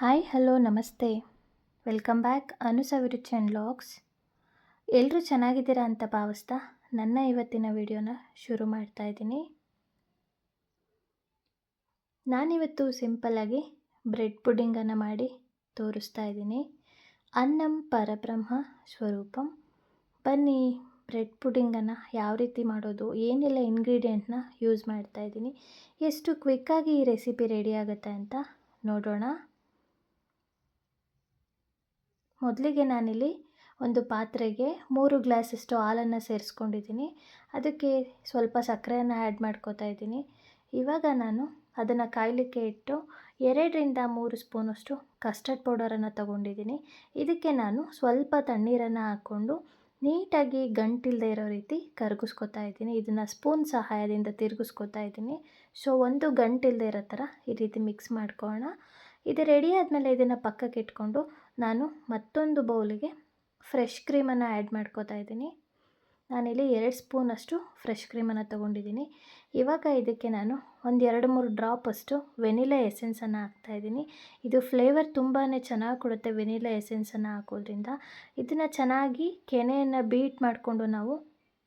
Hi hello ನಮಸ್ತೆ. Welcome back Anusaviruchi and vlogs. ಎಲ್ಲರೂ ಚೆನ್ನಾಗಿದ್ದೀರಾ ಅಂತ ಭಾವಿಸ್ತಾ ನನ್ನ ಇವತ್ತಿನ ವಿಡಿಯೋನ ಶುರು ಮಾಡ್ತಾ ಇದ್ದೀನಿ. ನಾನಿವತ್ತು ಸಿಂಪಲ್ಲಾಗಿ ಬ್ರೆಡ್ ಪುಡಿಂಗನ್ನು ಮಾಡಿ ತೋರಿಸ್ತಾ ಇದ್ದೀನಿ. ಅನ್ನಂ ಪರಬ್ರಹ್ಮ ಸ್ವರೂಪಂ. ಬನ್ನಿ ಬ್ರೆಡ್ ಪುಡಿಂಗನ್ನು ಯಾವ ರೀತಿ ಮಾಡೋದು, ಏನೆಲ್ಲ ಇಂಗ್ರೀಡಿಯೆಂಟ್ನ ಯೂಸ್ ಮಾಡ್ತಾ ಇದ್ದೀನಿ, ಎಷ್ಟು ಕ್ವಿಕ್ಕಾಗಿ ಈ ರೆಸಿಪಿ ರೆಡಿ ಆಗುತ್ತೆ ಅಂತ ನೋಡೋಣ. ಮೊದಲಿಗೆ ನಾನಿಲ್ಲಿ ಒಂದು ಪಾತ್ರೆಗೆ 3 ಗ್ಲಾಸಷ್ಟು ಹಾಲನ್ನು ಸೇರಿಸ್ಕೊಂಡಿದ್ದೀನಿ. ಅದಕ್ಕೆ ಸ್ವಲ್ಪ ಸಕ್ಕರೆಯನ್ನು ಆ್ಯಡ್ ಮಾಡ್ಕೋತಾ ಇದ್ದೀನಿ. ಇವಾಗ ನಾನು ಅದನ್ನು ಕಾಯಲಿಕ್ಕೆ ಇಟ್ಟು 2ರಿಂದ 3 ಸ್ಪೂನಷ್ಟು ಕಸ್ಟರ್ಡ್ ಪೌಡರನ್ನು ತಗೊಂಡಿದ್ದೀನಿ. ಇದಕ್ಕೆ ನಾನು ಸ್ವಲ್ಪ ತಣ್ಣೀರನ್ನು ಹಾಕ್ಕೊಂಡು ನೀಟಾಗಿ ಗಂಟಿಲ್ಲದೆ ಇರೋ ರೀತಿ ಕರಗಿಸ್ಕೊತಾ ಇದ್ದೀನಿ. ಇದನ್ನು ಸ್ಪೂನ್ ಸಹಾಯದಿಂದ ತಿರುಗಿಸ್ಕೊತಾ ಇದ್ದೀನಿ. ಸೊ ಒಂದು ಗಂಟಿಲ್ಲದೆ ಇರೋ ಥರ ಈ ರೀತಿ ಮಿಕ್ಸ್ ಮಾಡ್ಕೊಳ್ಳೋಣ. ಇದು ರೆಡಿ ಆದಮೇಲೆ ಇದನ್ನು ಪಕ್ಕಕ್ಕೆ ಇಟ್ಕೊಂಡು ನಾನು ಮತ್ತೊಂದು ಬೌಲಿಗೆ ಫ್ರೆಶ್ ಕ್ರೀಮನ್ನು ಆ್ಯಡ್ ಮಾಡ್ಕೋತಾ ಇದ್ದೀನಿ. ನಾನಿಲ್ಲಿ 2 ಸ್ಪೂನಷ್ಟು ಫ್ರೆಶ್ ಕ್ರೀಮನ್ನು ತೊಗೊಂಡಿದ್ದೀನಿ. ಇವಾಗ ಇದಕ್ಕೆ ನಾನು ಒಂದು 2-3 ಡ್ರಾಪಷ್ಟು ವೆನಿಲಾ ಎಸೆನ್ಸನ್ನು ಹಾಕ್ತಾಯಿದ್ದೀನಿ. ಇದು ಫ್ಲೇವರ್ ತುಂಬಾ ಚೆನ್ನಾಗಿ ಕೊಡುತ್ತೆ ವೆನಿಲಾ ಎಸೆನ್ಸನ್ನು ಹಾಕೋದ್ರಿಂದ. ಇದನ್ನು ಚೆನ್ನಾಗಿ ಕೆನೆಯನ್ನು ಬೀಟ್ ಮಾಡಿಕೊಂಡು ನಾವು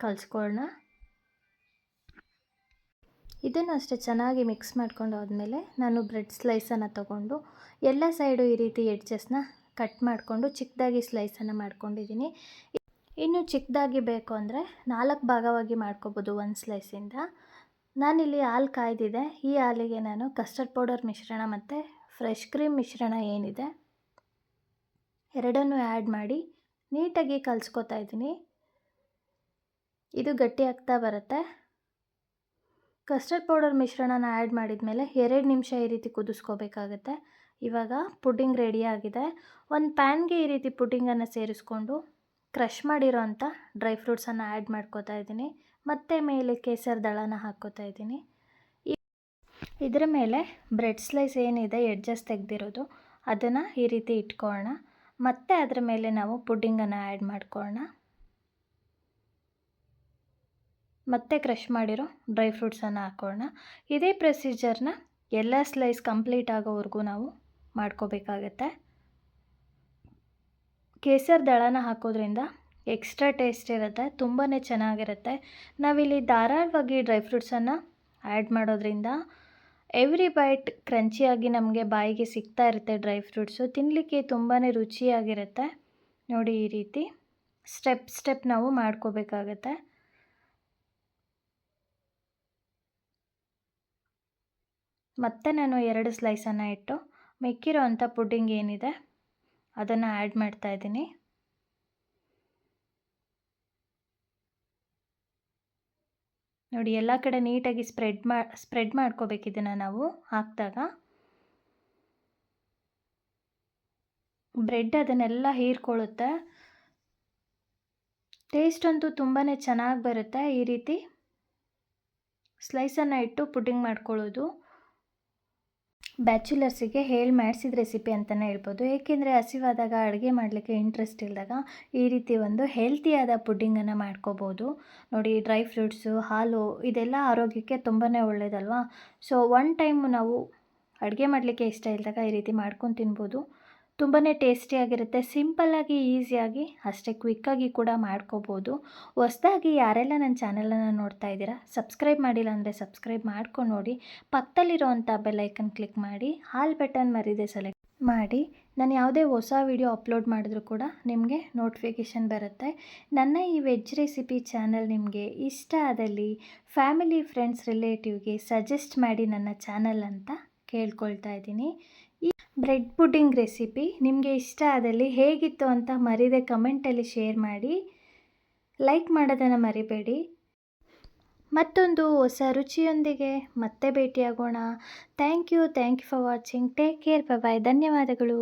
ಕಲಿಸ್ಕೊಳ್ಳೋಣ. ಇದನ್ನು ಅಷ್ಟೇ ಚೆನ್ನಾಗಿ ಮಿಕ್ಸ್ ಮಾಡ್ಕೊಂಡು ಆದಮೇಲೆ ನಾನು ಬ್ರೆಡ್ ಸ್ಲೈಸನ್ನು ತೊಗೊಂಡು ಎಲ್ಲ ಸೈಡು ಈ ರೀತಿ ಎಡ್ಜಸ್ನ ಕಟ್ ಮಾಡಿಕೊಂಡು ಚಿಕ್ಕದಾಗಿ ಸ್ಲೈಸನ್ನು ಮಾಡ್ಕೊಂಡಿದ್ದೀನಿ. ಇನ್ನು ಚಿಕ್ಕದಾಗಿ ಬೇಕು ಅಂದರೆ 4 ಭಾಗವಾಗಿ ಮಾಡ್ಕೋಬೋದು ಒಂದು ಸ್ಲೈಸಿಂದ. ನಾನಿಲ್ಲಿ ಹಾಲು ಕಾಯ್ದಿದೆ. ಈ ಹಾಲಿಗೆ ನಾನು ಕಸ್ಟರ್ಡ್ ಪೌಡರ್ ಮಿಶ್ರಣ ಮತ್ತು ಫ್ರೆಶ್ ಕ್ರೀಮ್ ಮಿಶ್ರಣ ಏನಿದೆ ಎರಡನ್ನೂ ಆ್ಯಡ್ ಮಾಡಿ ನೀಟಾಗಿ ಕಲಿಸ್ಕೊತಾ ಇದ್ದೀನಿ. ಇದು ಗಟ್ಟಿ ಆಗ್ತಾ ಬರುತ್ತೆ. ಕಸ್ಟರ್ಡ್ ಪೌಡರ್ ಮಿಶ್ರಣನ ಆ್ಯಡ್ ಮಾಡಿದ ಮೇಲೆ 2 ನಿಮಿಷ ಈ ರೀತಿ ಕುದಿಸ್ಕೋಬೇಕಾಗತ್ತೆ. ಇವಾಗ ಪುಡ್ಡಿಂಗ್ ರೆಡಿಯಾಗಿದೆ. ಒಂದು ಪ್ಯಾನ್ಗೆ ಈ ರೀತಿ ಪುಡ್ಡಿಂಗನ್ನು ಸೇರಿಸ್ಕೊಂಡು ಕ್ರಷ್ ಮಾಡಿರೋ ಅಂಥ ಡ್ರೈ ಫ್ರೂಟ್ಸನ್ನು ಆ್ಯಡ್ ಮಾಡ್ಕೋತಾ ಇದ್ದೀನಿ. ಮತ್ತು ಮೇಲೆ ಕೇಸರಿ ದಳನ ಹಾಕ್ಕೋತಾ ಇದ್ದೀನಿ. ಇದರ ಮೇಲೆ ಬ್ರೆಡ್ ಸ್ಲೈಸ್ ಏನಿದೆ ಎಡ್ಜಸ್ ತೆಗೆದಿರೋದು ಅದನ್ನು ಈ ರೀತಿ ಇಟ್ಕೊಳ್ಳೋಣ. ಮತ್ತು ಅದರ ಮೇಲೆ ನಾವು ಪುಡ್ಡಿಂಗನ್ನು ಆ್ಯಡ್ ಮಾಡ್ಕೊಳ್ಳೋಣ. ಮತ್ತು ಕ್ರಷ್ ಮಾಡಿರೋ ಡ್ರೈ ಫ್ರೂಟ್ಸನ್ನು ಹಾಕೋಣ. ಇದೇ ಪ್ರೊಸೀಜರ್ನ ಎಲ್ಲ ಸ್ಲೈಸ್ ಕಂಪ್ಲೀಟ್ ಆಗೋವರೆಗೂ ನಾವು ಮಾಡ್ಕೋಬೇಕಾಗತ್ತೆ. ಕೇಸರಿ ದಳನ ಹಾಕೋದ್ರಿಂದ ಎಕ್ಸ್ಟ್ರಾ ಟೇಸ್ಟ್ ಇರುತ್ತೆ, ತುಂಬಾ ಚೆನ್ನಾಗಿರುತ್ತೆ. ನಾವಿಲ್ಲಿ ಧಾರಾಳವಾಗಿ ಡ್ರೈ ಫ್ರೂಟ್ಸನ್ನು ಆ್ಯಡ್ ಮಾಡೋದ್ರಿಂದ ಎವ್ರಿ ಬೈಟ್ ಕ್ರಂಚಿಯಾಗಿ ನಮಗೆ ಬಾಯಿಗೆ ಸಿಗ್ತಾ ಇರುತ್ತೆ. ಡ್ರೈ ಫ್ರೂಟ್ಸು ತಿನ್ನಲಿಕ್ಕೆ ತುಂಬಾ ರುಚಿಯಾಗಿರುತ್ತೆ. ನೋಡಿ ಈ ರೀತಿ ಸ್ಟೆಪ್ ನಾವು ಮಾಡ್ಕೋಬೇಕಾಗತ್ತೆ. ಮತ್ತು ನಾನು 2 ಸ್ಲೈಸನ್ನು ಇಟ್ಟು ಮಿಕ್ಕಿರೋ ಅಂಥ ಪುಡ್ಡಿಂಗ್ ಏನಿದೆ ಅದನ್ನು ಆ್ಯಡ್ ಮಾಡ್ತಾಯಿದ್ದೀನಿ. ನೋಡಿ ಎಲ್ಲ ಕಡೆ ನೀಟಾಗಿ ಸ್ಪ್ರೆಡ್ ಮಾಡ್ಕೋಬೇಕು. ಇದನ್ನು ನಾವು ಹಾಕಿದಾಗ ಬ್ರೆಡ್ ಅದನ್ನೆಲ್ಲ ಹೀರ್ಕೊಳ್ಳುತ್ತೆ. ಟೇಸ್ಟ್ ಅಂತೂ ತುಂಬಾ ಚೆನ್ನಾಗಿ ಬರುತ್ತೆ. ಈ ರೀತಿ ಸ್ಲೈಸನ್ನು ಇಟ್ಟು ಪುಡ್ಡಿಂಗ್ ಮಾಡ್ಕೊಳ್ಳೋದು ಬ್ಯಾಚುಲರ್ಸಿಗೆ ಹೇಳಿ ಮಾಡಿಸಿದ ರೆಸಿಪಿ ಅಂತಲೇ ಹೇಳ್ಬೋದು. ಏಕೆಂದರೆ ಹಸಿವಾದಾಗ ಅಡುಗೆ ಮಾಡಲಿಕ್ಕೆ ಇಂಟ್ರೆಸ್ಟ್ ಇಲ್ಲದಾಗ ಈ ರೀತಿ ಒಂದು ಹೆಲ್ತಿಯಾದ ಪುಡ್ಡಿಂಗನ್ನು ಮಾಡ್ಕೋಬೋದು. ನೋಡಿ ಡ್ರೈ ಫ್ರೂಟ್ಸು, ಹಾಲು ಇದೆಲ್ಲ ಆರೋಗ್ಯಕ್ಕೆ ತುಂಬಾ ಒಳ್ಳೆಯದಲ್ವಾ. ಸೊ ಒನ್ ಟೈಮ್ ನಾವು ಅಡುಗೆ ಮಾಡಲಿಕ್ಕೆ ಇಷ್ಟ ಇಲ್ಲದಾಗ ಈ ರೀತಿ ಮಾಡ್ಕೊಂಡು ತಿನ್ಬೋದು. ತುಂಬಾ ಟೇಸ್ಟಿಯಾಗಿರುತ್ತೆ. ಸಿಂಪಲ್ಲಾಗಿ ಈಸಿಯಾಗಿ ಅಷ್ಟೇ ಕ್ವಿಕ್ಕಾಗಿ ಕೂಡ ಮಾಡ್ಕೋಬೋದು. ಹೊಸದಾಗಿ ಯಾರೆಲ್ಲ ನನ್ನ ಚಾನಲನ್ನು ನೋಡ್ತಾ ಇದ್ದೀರಾ ಸಬ್ಸ್ಕ್ರೈಬ್ ಮಾಡಿಲ್ಲ ಅಂದರೆ ಸಬ್ಸ್ಕ್ರೈಬ್ ಮಾಡ್ಕೊಂಡು ನೋಡಿ. ಪಕ್ಕದಲ್ಲಿರೋವಂಥ ಬೆಲ್ಲೈಕನ್ ಕ್ಲಿಕ್ ಮಾಡಿ ಆಲ್ ಬಟನ್ ಮರೀದೆ ಸೆಲೆಕ್ಟ್ ಮಾಡಿ. ನಾನು ಯಾವುದೇ ಹೊಸ ವಿಡಿಯೋ ಅಪ್ಲೋಡ್ ಮಾಡಿದ್ರೂ ಕೂಡ ನಿಮಗೆ ನೋಟಿಫಿಕೇಷನ್ ಬರುತ್ತೆ. ನನ್ನ ಈ ವೆಜ್ ರೆಸಿಪಿ ಚಾನಲ್ ನಿಮಗೆ ಇಷ್ಟ ಆದಲ್ಲಿ ಫ್ಯಾಮಿಲಿ, ಫ್ರೆಂಡ್ಸ್, ರಿಲೇಟಿವ್ಗೆ ಸಜೆಸ್ಟ್ ಮಾಡಿ ನನ್ನ ಚಾನಲ್ ಅಂತ ಕೇಳ್ಕೊಳ್ತಾ ಇದ್ದೀನಿ. ಈ ಬ್ರೆಡ್ ಪುಡ್ಡಿಂಗ್ ರೆಸಿಪಿ ನಿಮಗೆ ಇಷ್ಟ ಆದಲ್ಲಿ ಹೇಗಿತ್ತು ಅಂತ ಮರೀದೆ ಕಮೆಂಟಲ್ಲಿ ಶೇರ್ ಮಾಡಿ. ಲೈಕ್ ಮಾಡೋದನ್ನು ಮರಿಬೇಡಿ. ಮತ್ತೊಂದು ಹೊಸ ರುಚಿಯೊಂದಿಗೆ ಮತ್ತೆ ಭೇಟಿಯಾಗೋಣ. Thank you for watching. Take care. Bye. ಧನ್ಯವಾದಗಳು.